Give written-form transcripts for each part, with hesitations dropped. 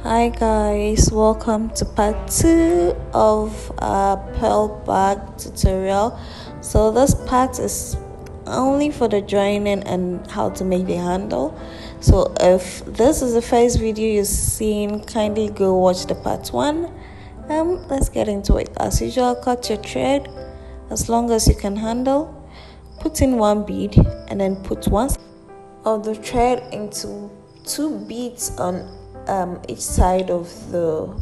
Hi guys, welcome to part 2 of our pearl bag tutorial. So this part is only for the joining and how to make the handle. So if this is the first video you've seen, kindly go watch the part 1. Let's get into it. As usual, cut your thread as long as you can handle. Put in one bead and then put one of the thread into 2 beads on each side of the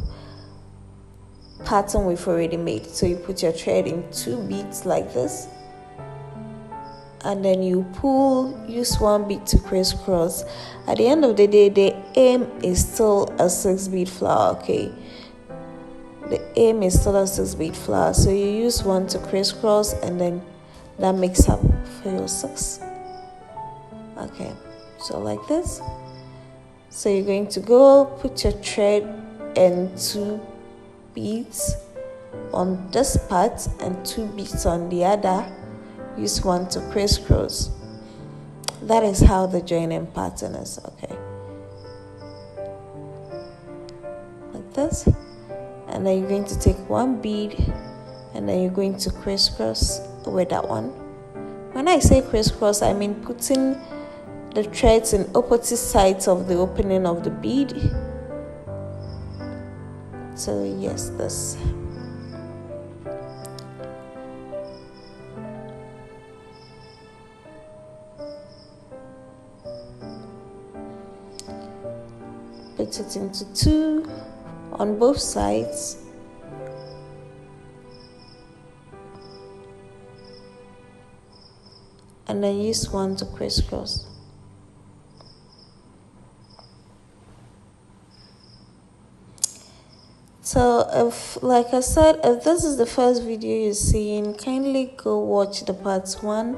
pattern we've already made. So you put your thread in 2 beads like this, and then you pull, use 1 bead to crisscross. At the end of the day, the aim is still a 6 bead flower. Okay, the aim is still a 6 bead flower, so you use 1 to crisscross, and then that makes up for your 6. Okay, so like this. So you're going to go put your thread and 2 beads on this part and 2 beads on the other. Use 1 to crisscross. That is how the joining pattern is. Okay, like this. And then you're going to take 1 bead and then you're going to crisscross with that one. When I say crisscross, I mean putting the threads in opposite sides of the opening of the bead. So yes, this. Put it into 2 on both sides. And then use 1 to crisscross. So if, like I said, if this is the first video you're seeing, kindly go watch the part 1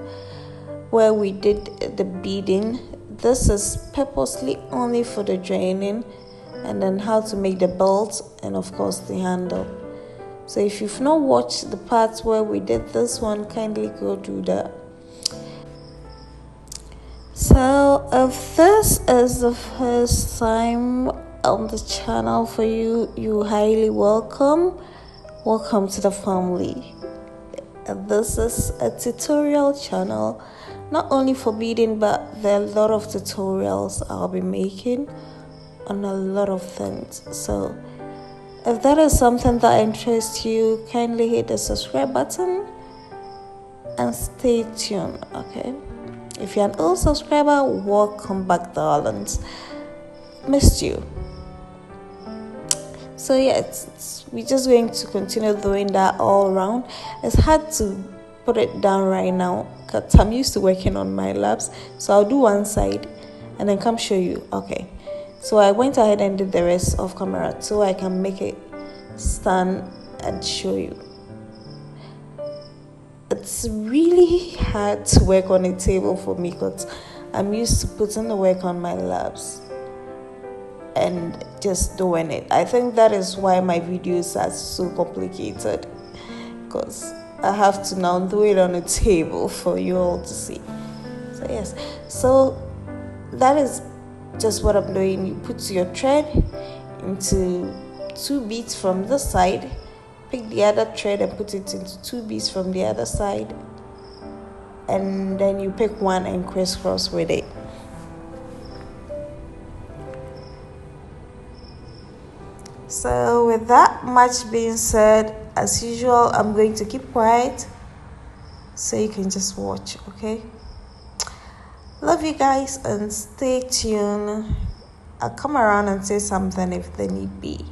where we did the beading. This is purposely only for the joining, and then how to make the belt and of course the handle. So if you've not watched the parts where we did this one, kindly go do that. So if this is the first time on the channel for you, you highly welcome to the family. This is a tutorial channel, not only for beading, but there are a lot of tutorials I'll be making on a lot of things. So if that is something that interests you, kindly hit the subscribe button and stay tuned. Okay, if you're an old subscriber, welcome back, darlings. Missed you. So yeah, we're just going to continue doing that all around. It's hard to put it down right now because I'm used to working on my laps. So I'll do one side and then come show you. Okay, so I went ahead and did the rest off camera so I can make it stand and show you. It's really hard to work on a table for me because I'm used to putting the work on my laps and just doing it. I think that is why my videos are so complicated, because I have to now do it on a table for you all to see. So yes, so that is just what I'm doing. You put your thread into 2 beads from this side, pick the other thread and put it into 2 beads from the other side, and then you pick 1 and crisscross with it. So with that much being said, as usual, I'm going to keep quiet so you can just watch. Okay, love you guys and stay tuned. I'll come around and say something if they need be.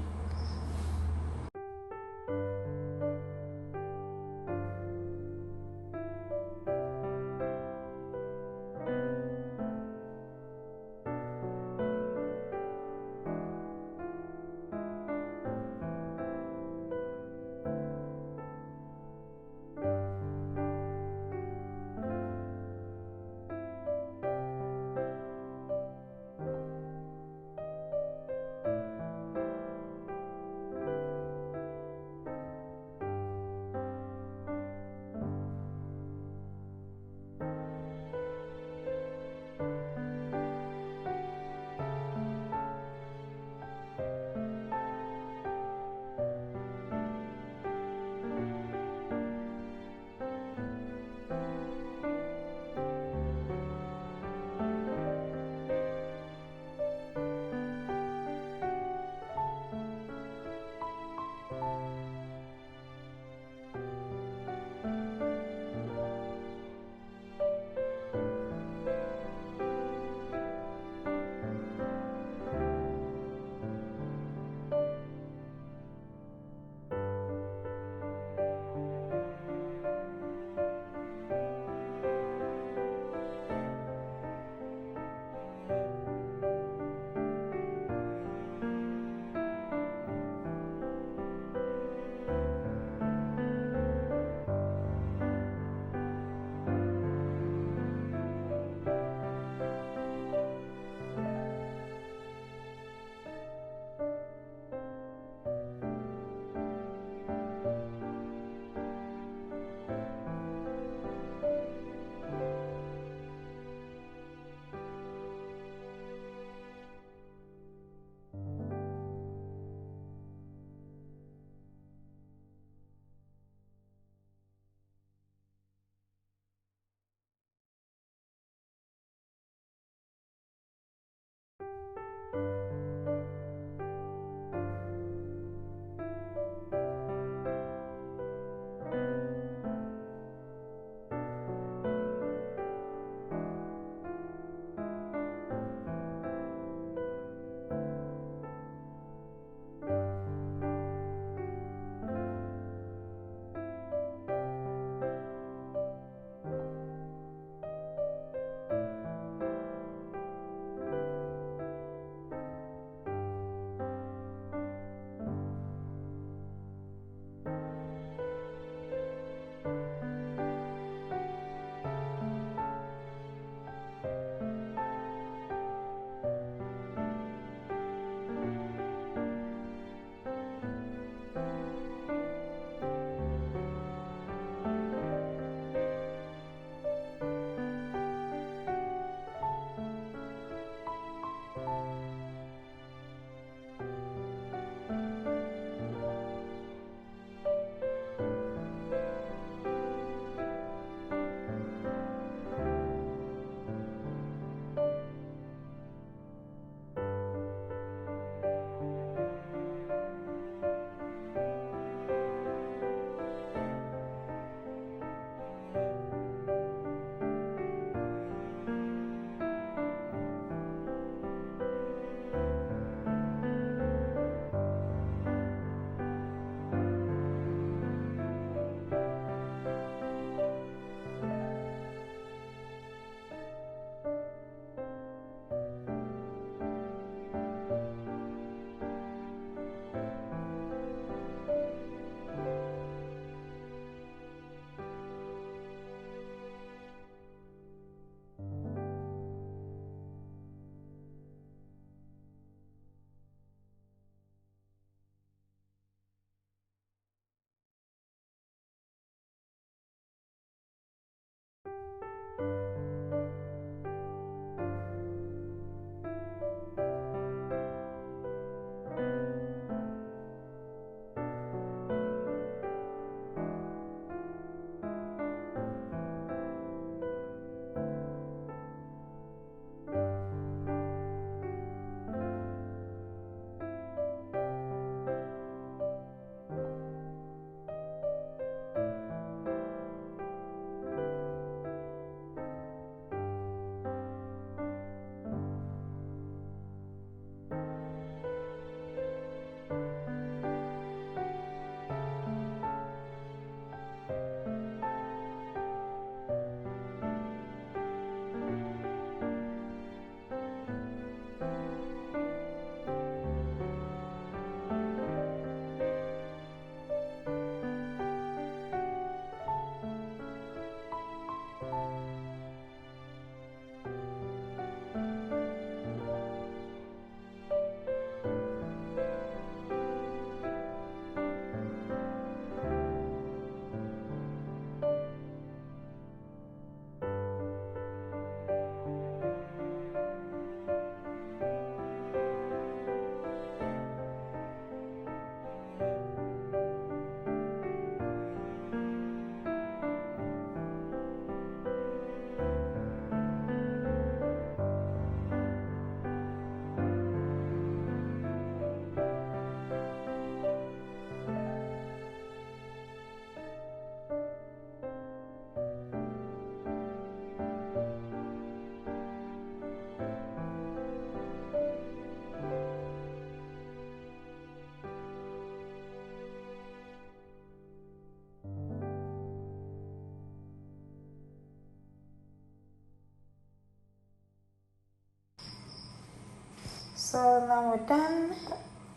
So now we're done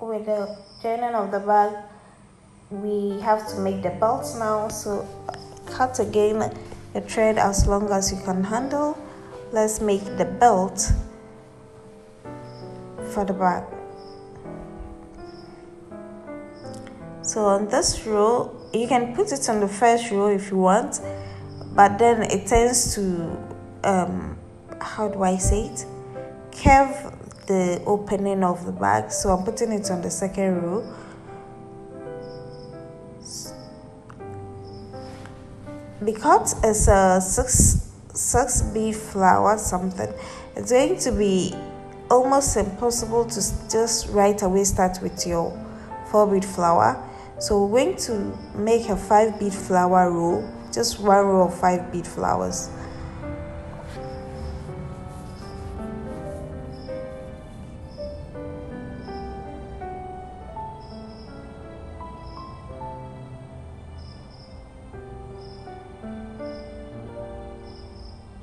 with the joining of the bag. We have to make the belt now. So cut again a thread as long as you can handle. Let's make the belt for the bag. So on this row, you can put it on the first row if you want, but then it tends to how do I say it, curve the opening of the bag. So I'm putting it on the second row. Because it's a six bead flower something, it's going to be almost impossible to just right away start with your 4 bead flower. So we're going to make a 5 bead flower row, just one row of 5 bead flowers.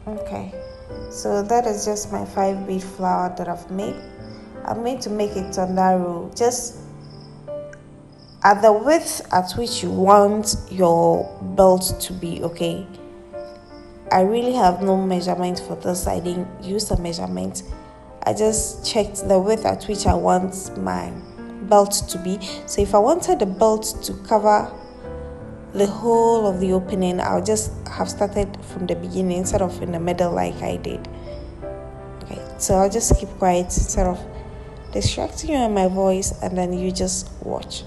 Okay, so that is just my 5 bead flower that I've made. I'm going to make it on that row, just at the width at which you want your belt to be. Okay, I really have no measurement for this. I didn't use a measurement. I just checked the width at which I want my belt to be. So if I wanted the belt to cover the whole of the opening, I'll just have started from the beginning instead of in the middle like I did. Okay, so I'll just keep quiet instead of distracting you with my voice, and then you just watch.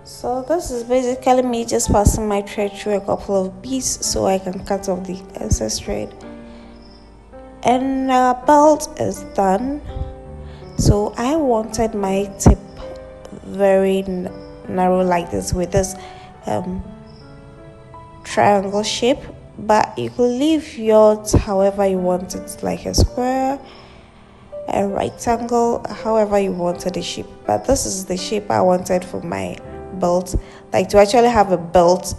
So this is basically me just passing my thread through a couple of beads so I can cut off the excess thread. And our belt is done. So I wanted my tip very narrow like this with this triangle shape, but you could leave yours however you want it, like a square, a rectangle, however you wanted the shape. But this is the shape I wanted for my belt, like to actually have a belt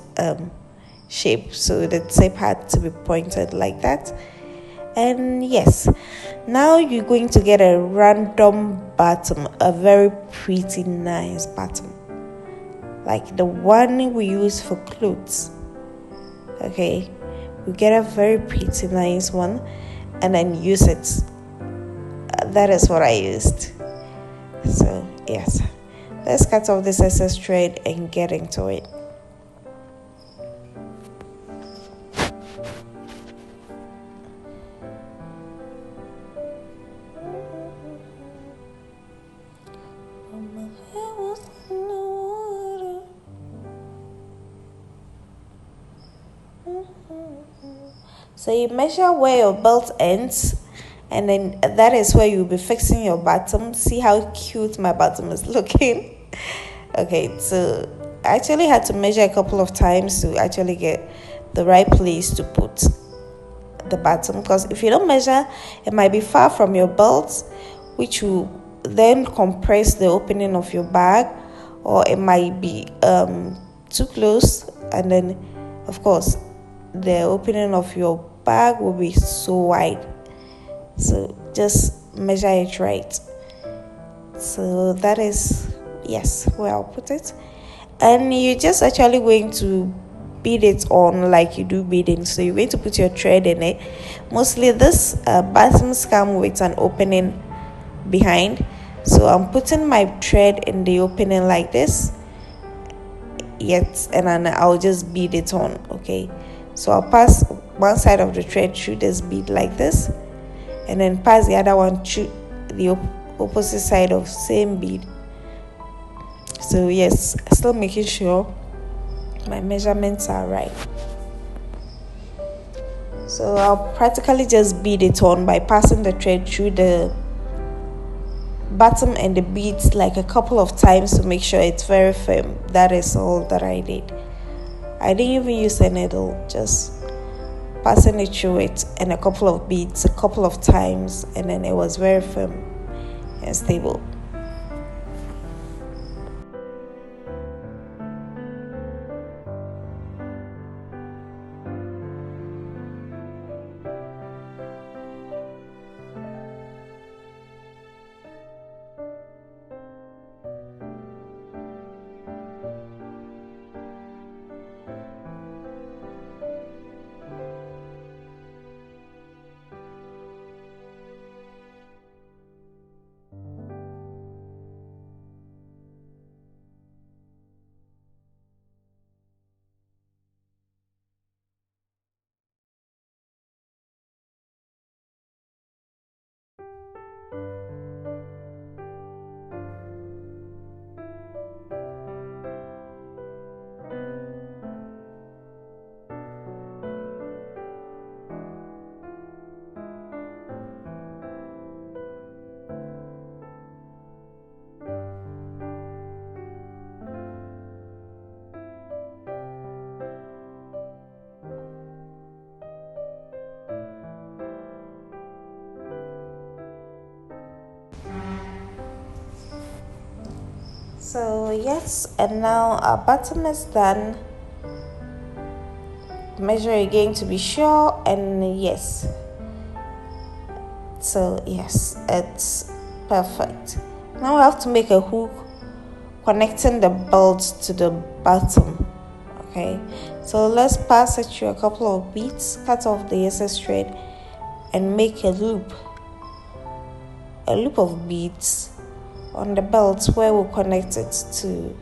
shape, so the tip had to be pointed like that. And yes, now you're going to get a random bottom, a very pretty nice bottom, like the one we use for clothes. Okay, we get a very pretty nice one and then use it. That is what I used. So yes, let's cut off this excess thread and get into it. So you measure where your belt ends, and then that is where you'll be fixing your bottom. See how cute my bottom is looking. Okay, so I actually had to measure a couple of times to actually get the right place to put the bottom, because if you don't measure, it might be far from your belt, which will then compress the opening of your bag, or it might be too close, and then of course the opening of your bag will be so wide. So just measure it right. So that is, yes, where I'll put it. And you're just actually going to bead it on like you do beading. So you're going to put your thread in it. Mostly this buttons come with an opening behind, so I'm putting my thread in the opening like this, and then I'll just bead it on. Okay, so I'll pass one side of the thread through this bead like this, and then pass the other one through the opposite side of same bead. So yes, still making sure my measurements are right. So I'll practically just bead it on by passing the thread through the bottom and the beads like a couple of times to make sure it's very firm. That is all that I did. I didn't even use a needle, just passing it through it and a couple of beads a couple of times, and then it was very firm and stable. So yes, and now our bottom is done. Measure again to be sure, and yes. So yes, it's perfect. Now we have to make a hook connecting the belt to the bottom. Okay, so let's pass it through a couple of beads, cut off the excess thread, and make a loop of beads on the belt where we'll connect it to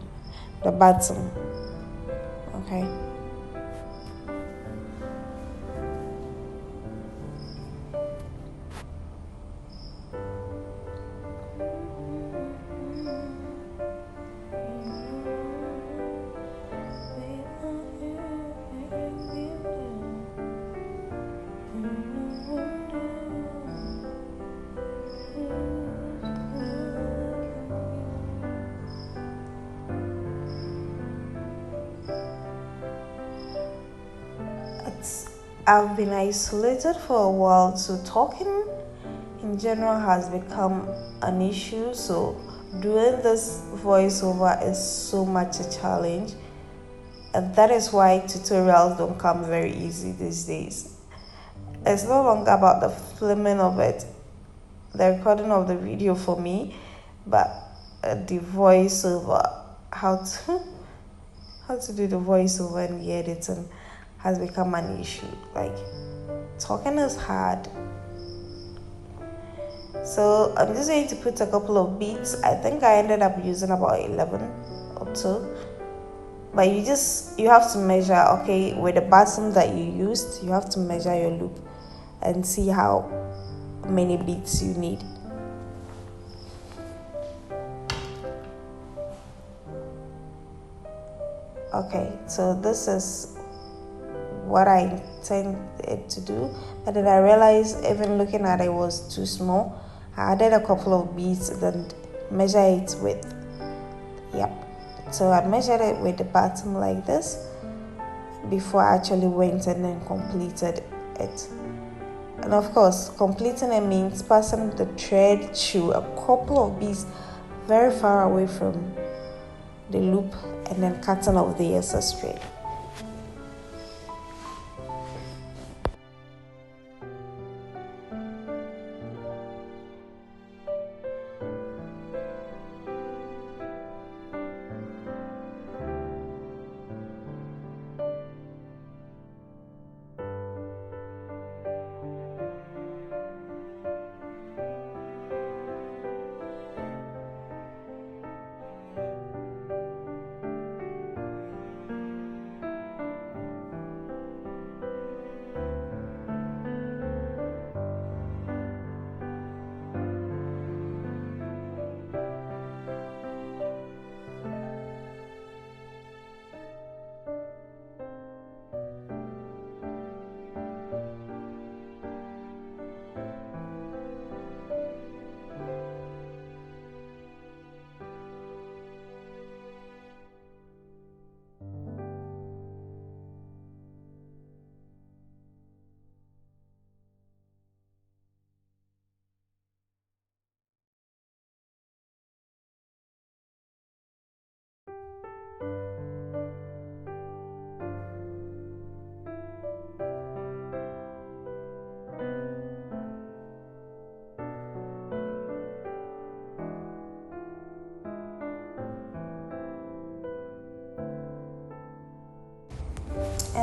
the bottom. Okay. I've been isolated for a while, so talking in general has become an issue. So doing this voiceover is so much a challenge, and that is why tutorials don't come very easy these days. It's no longer about the filming of it, the recording of the video for me, but the voiceover, how to do the voiceover and the editing has become an issue. Like, talking is hard. So I'm just going to put a couple of beads. I think I ended up using about 11 or so. But you have to measure, okay, with the bottom that you used, you have to measure your loop and see how many beads you need. Okay, so this is what I intended to do, but then I realized even looking at it was too small. I added a couple of beads and then measure it with, so I measured it with the bottom like this before I actually went and then completed it. And of course, completing it means passing the thread through a couple of beads very far away from the loop and then cutting off the excess thread.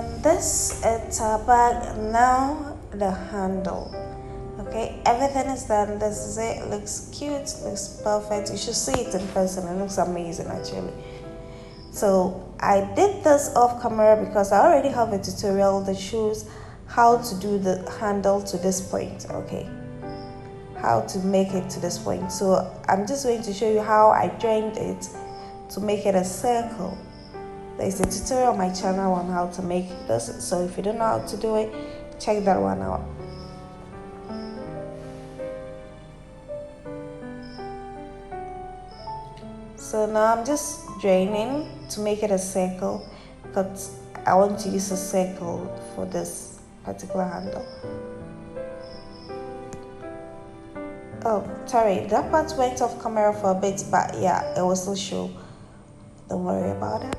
And this is our bag. Now the handle. Okay, everything is done. This is it. It looks cute, looks perfect. You should see it in person. It looks amazing actually. So I did this off camera because I already have a tutorial that shows how to do the handle to this point. Okay, how to make it to this point. So I'm just going to show you how I joined it to make it a circle. There's a tutorial on my channel on how to make this, so if you don't know how to do it, check that one out. So now I'm just joining to make it a circle because I want to use a circle for this particular handle. Oh, sorry, that part went off camera for a bit, but yeah, it will still show. Don't worry about it.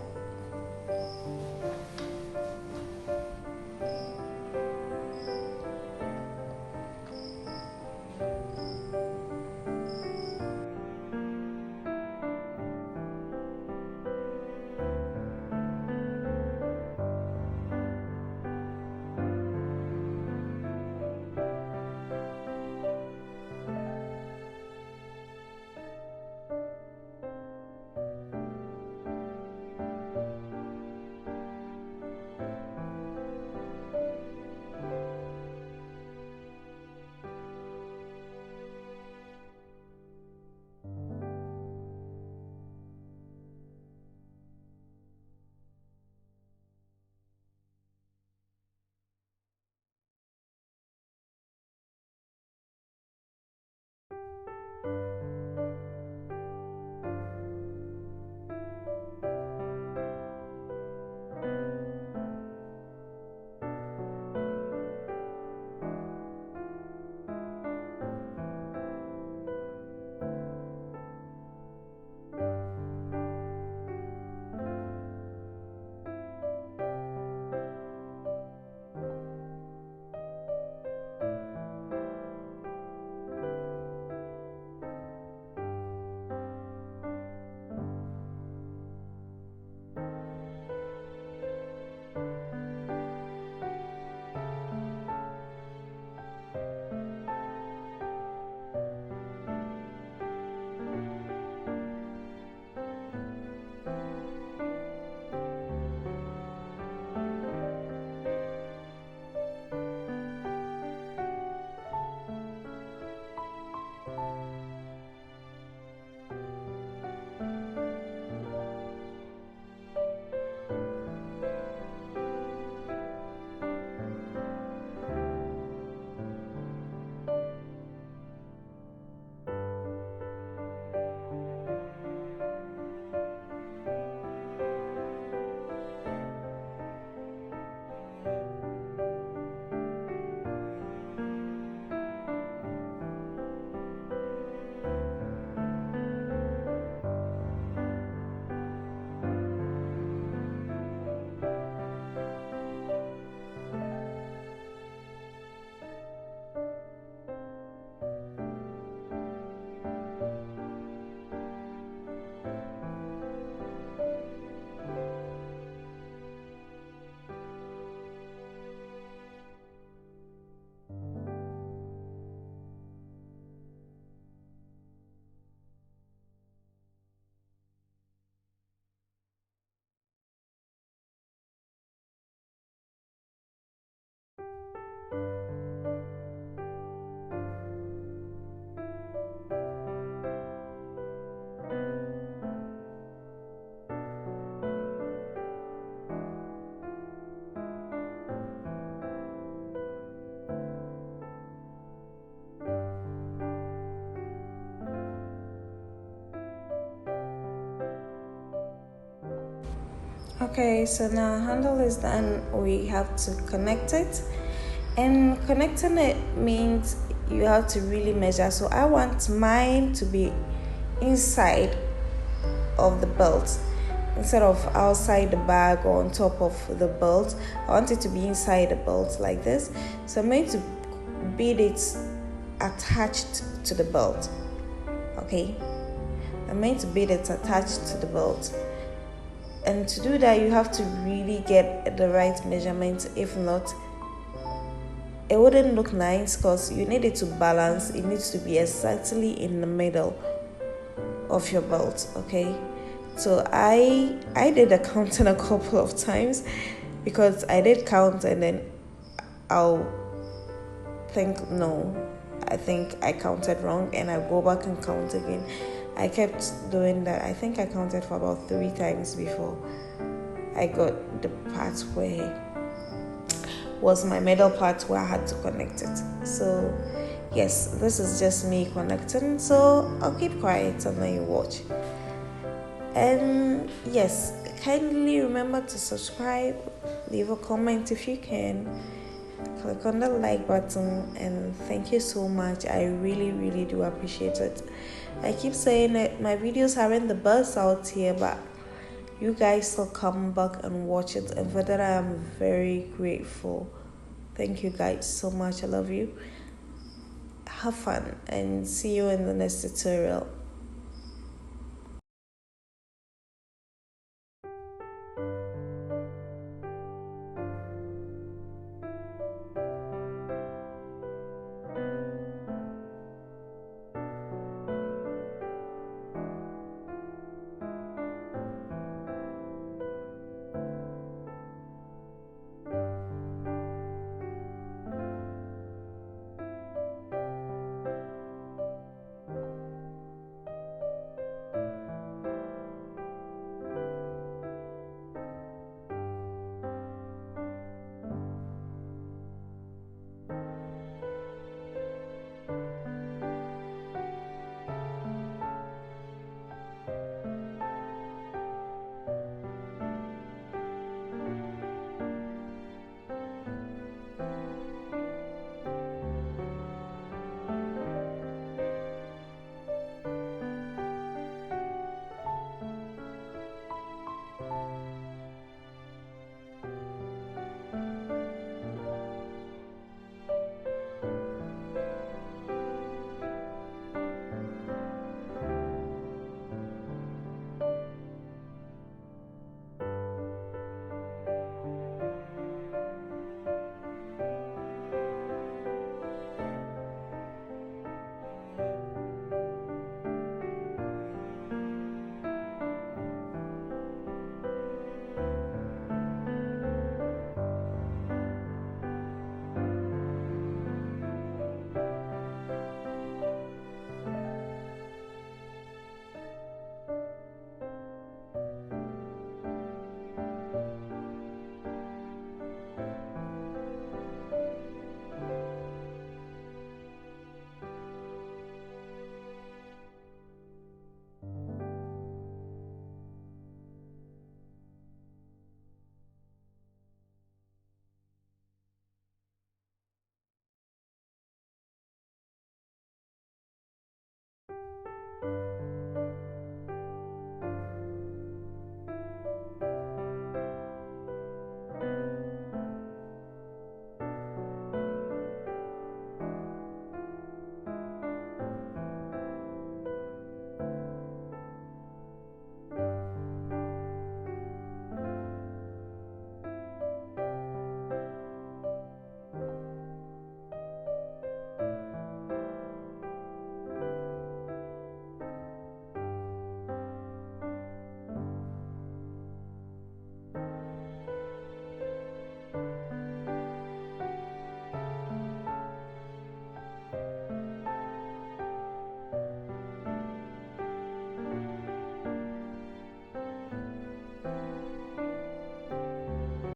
Okay, so now handle is done. We have to connect it, and connecting it means you have to really measure. So I want mine to be inside of the belt instead of outside the bag or on top of the belt. I want it to be inside the belt like this. So I'm going to bead it attached to the belt. Okay, I'm going to bead it attached to the belt. And to do that, you have to really get the right measurement. If not, it wouldn't look nice, because you need it to balance. It needs to be exactly in the middle of your belt. Okay, so I did the counting a couple of times, because I did count and then I'll think, no, I think I counted wrong, and I go back and count again. I kept doing that. I think I counted for about 3 times before I got the part where was my middle part where I had to connect it. So yes, this is just me connecting, so I'll keep quiet and let you watch. And yes, kindly remember to subscribe, leave a comment if you can, click on the like button, and thank you so much. I really do appreciate it. I keep saying that my videos aren't the best out here, but you guys still come back and watch it, and for that I am very grateful. Thank you guys so much. I love you. Have fun and see you in the next tutorial.